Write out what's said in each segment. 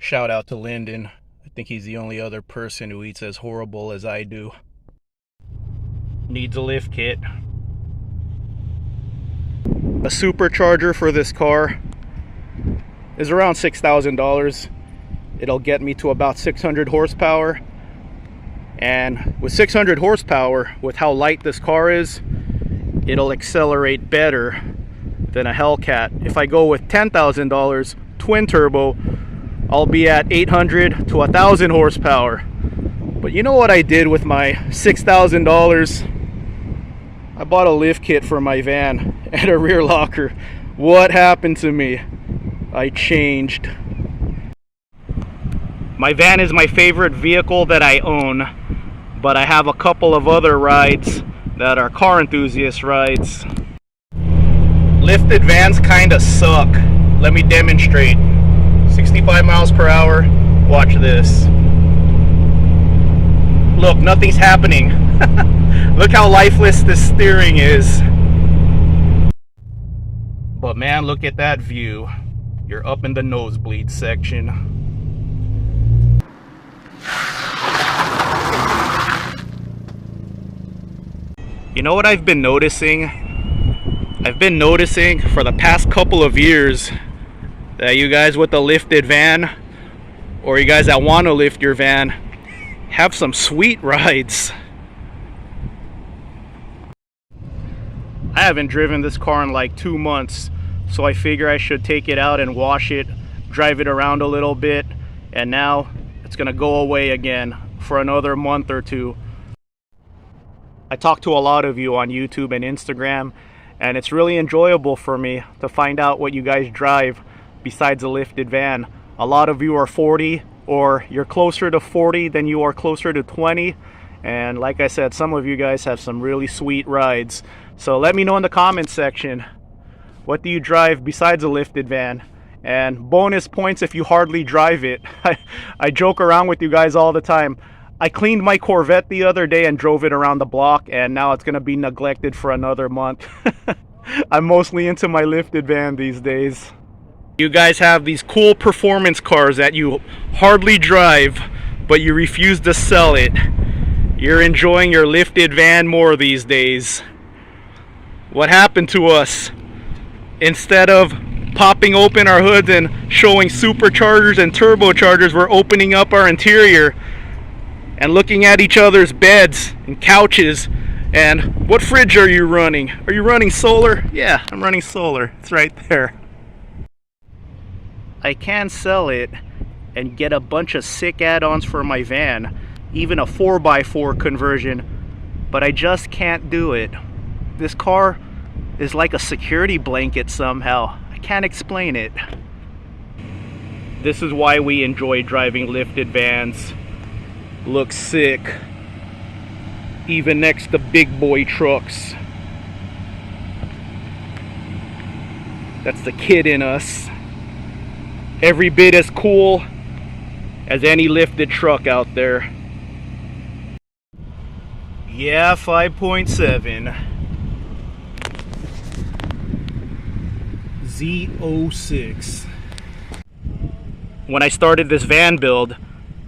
Shout out to Lyndon. I think he's the only other person who eats as horrible as I do. Needs a lift kit. A supercharger for this car is around $6,000. It'll get me to about 600 horsepower. And with 600 horsepower, with how light this car is, it'll accelerate better than a Hellcat. If I go with $10,000 twin turbo, I'll be at 800 to 1,000 horsepower. But you know what I did with my $6,000? I bought a lift kit for my van and a rear locker. What happened to me? I changed. My van is my favorite vehicle that I own, but I have a couple of other rides that are car enthusiast rides. Lifted vans kinda suck. Let me demonstrate. 65 miles per hour. Watch this. Look, nothing's happening. Look how lifeless this steering is. But man, look at that view. You're up in the nosebleed section. You know what I've been noticing? I've been noticing for the past couple of years that you guys with the lifted van, or you guys that want to lift your van, have some sweet rides. I haven't driven this car in like 2 months, so I figure I should take it out and wash it, drive it around a little bit, and now it's gonna go away again for another month or two. I talk to a lot of you on YouTube and Instagram, and it's really enjoyable for me to find out what you guys drive besides a lifted van. A lot of you are 40, or you're closer to 40 than you are closer to 20, and like I said, some of you guys have some really sweet rides. So let me know in the comments section, what do you drive besides a lifted van? And bonus points if you hardly drive it. I joke around with you guys all the time. I cleaned my Corvette the other day and drove it around the block, and now it's gonna be neglected for another month. I'm mostly into my lifted van these days. You guys have these cool performance cars that you hardly drive, but you refuse to sell it. You're enjoying your lifted van more these days. What happened to us? Instead of popping open our hoods and showing superchargers and turbochargers, we're opening up our interior and looking at each other's beds and couches. And what fridge are you running? Are you running solar? Yeah, I'm running solar. It's right there. I can sell it and get a bunch of sick add-ons for my van, even a 4x4 conversion, but I just can't do it. This car is like a security blanket somehow. I can't explain it. This is why we enjoy driving lifted vans. Looks sick, even next to big boy trucks. That's the kid in us. Every bit as cool as any lifted truck out there. Yeah, 5.7 Z06. When I started this van build,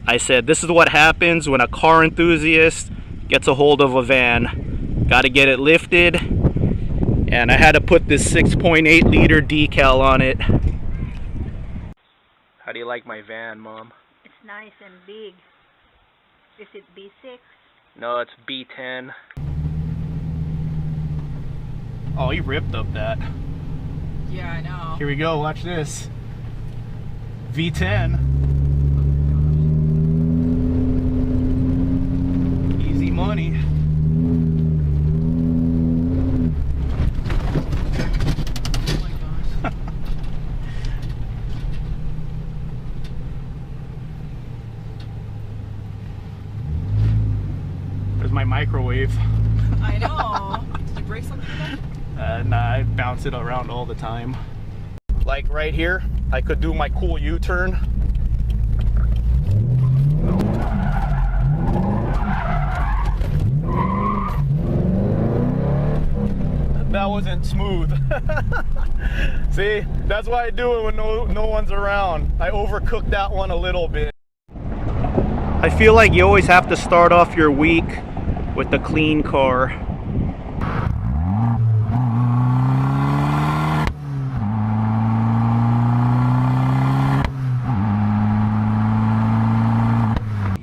I said this is what happens when a car enthusiast gets a hold of a van. Gotta get it lifted, and I had to put this 6.8 liter decal on it. How do you like my van, Mom? It's nice and big. Is it B6? No, it's B10. Oh, he ripped up that. Yeah, I know. Here we go, watch this. V10. Easy money. Oh my gosh. There's my microwave. I know. Did you break something again? Nah, I bounce it around all the time. Like right here, I could do my cool U-turn. that wasn't smooth. See, that's why I do it when no one's around. I overcooked that one a little bit. I feel like you always have to start off your week with a clean car.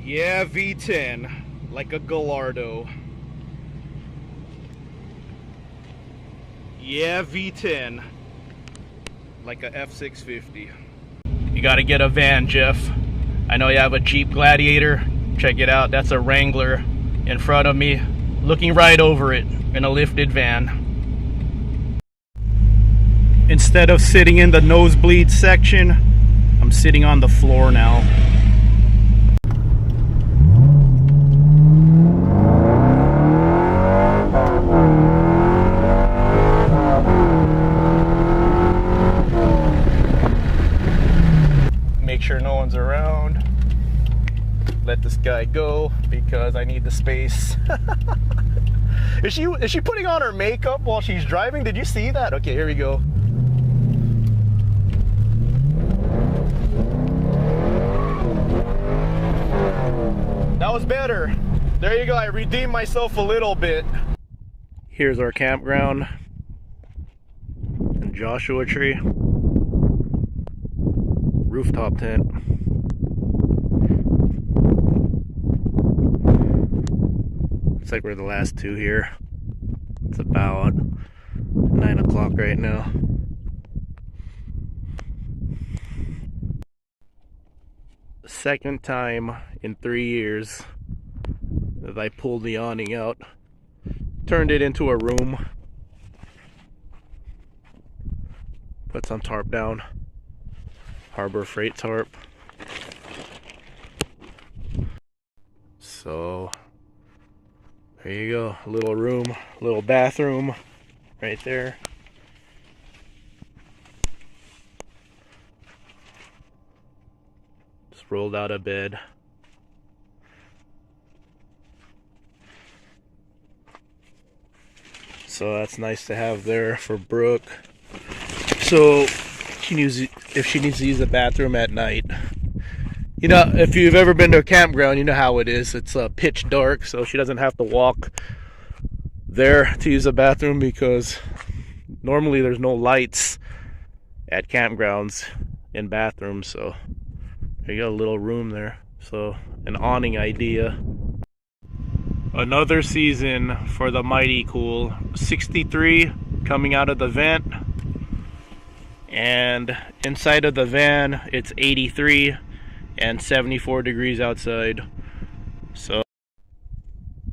Yeah, V10, like a Gallardo. Yeah, V10, like a F650. You gotta get a van, Jeff. I know you have a Jeep Gladiator. Check it out, that's a Wrangler in front of me, looking right over it in a lifted van. Instead of sitting in the nosebleed section, I'm sitting on the floor now. Make sure no one's around. Let this guy go because I need the space. Is she putting on her makeup while she's driving? Did you see that? Okay, here we go. That was better. There you go. I redeemed myself a little bit. Here's our campground and Joshua Tree. Rooftop tent. Looks like we're the last two here. It's about 9 o'clock right now. Second time in 3 years that I pulled the awning out, turned it into a room, put some tarp down. Harbor Freight tarp. So there you go, a little room, a little bathroom right there. Just rolled out of bed. So that's nice to have there for Brooke. So if she needs to use the bathroom at night. You know, if you've ever been to a campground, you know how it is. It's pitch dark, so she doesn't have to walk there to use the bathroom because normally there's no lights at campgrounds in bathrooms. So there you go, a little room there. So an awning idea. Another season for the Mighty Cool. 63 coming out of the vent. And inside of the van, it's 83 and 74 degrees outside. So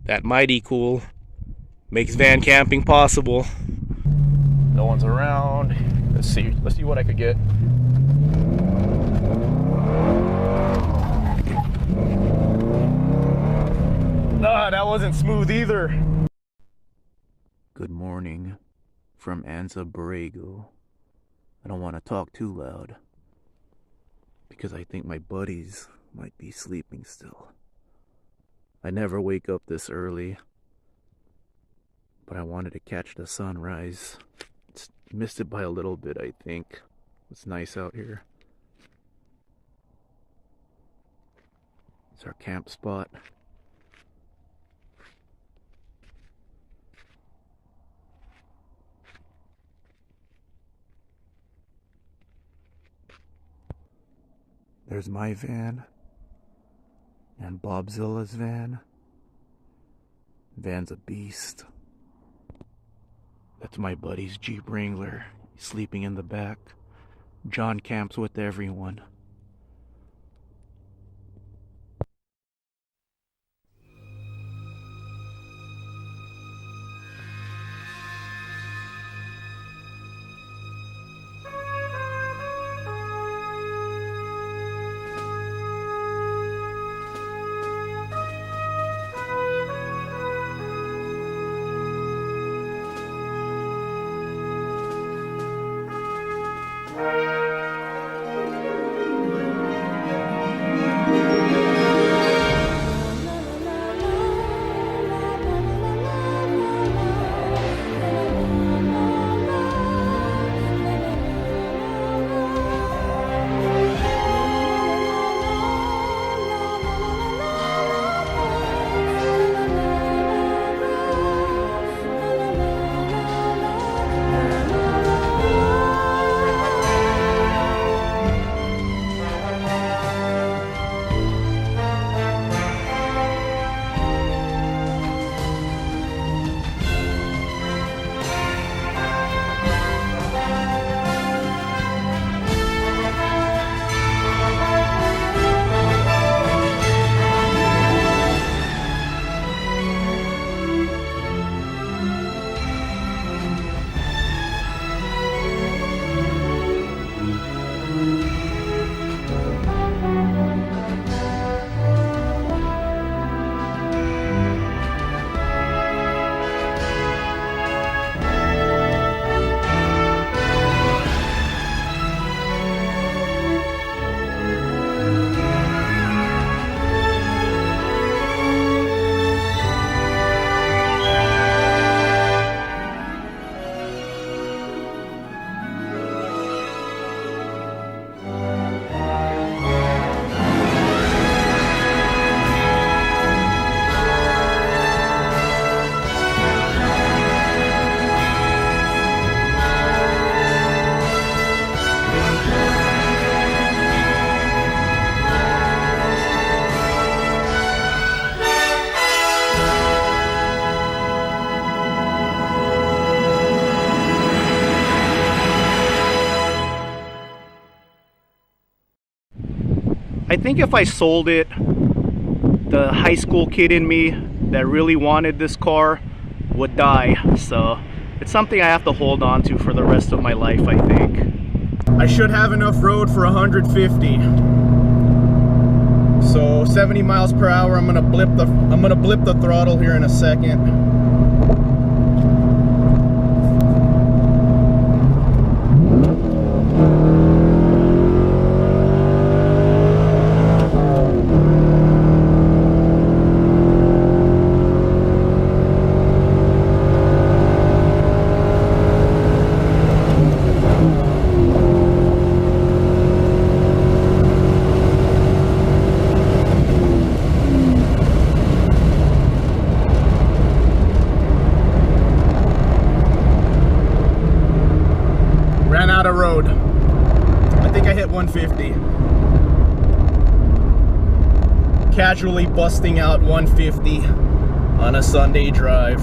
that Mighty Cool makes van camping possible. No one's around. Let's see what I could get. No, that wasn't smooth either. Good morning from Anza Borrego. I don't want to talk too loud because I think my buddies might be sleeping still. I never wake up this early, but I wanted to catch the sunrise. Missed it by a little bit, I think. It's nice out here. It's our camp spot. There's my van and Bobzilla's van. Van's a beast. That's my buddy's Jeep Wrangler. He's sleeping in the back. John camps with everyone. I think if I sold it, the high school kid in me that really wanted this car would die. So it's something I have to hold on to for the rest of my life, I think. I should have enough road for 150. So 70 miles per hour. I'm gonna blip the throttle here in a second. Ran out of road. I think I hit 150. Casually busting out 150 on a Sunday drive.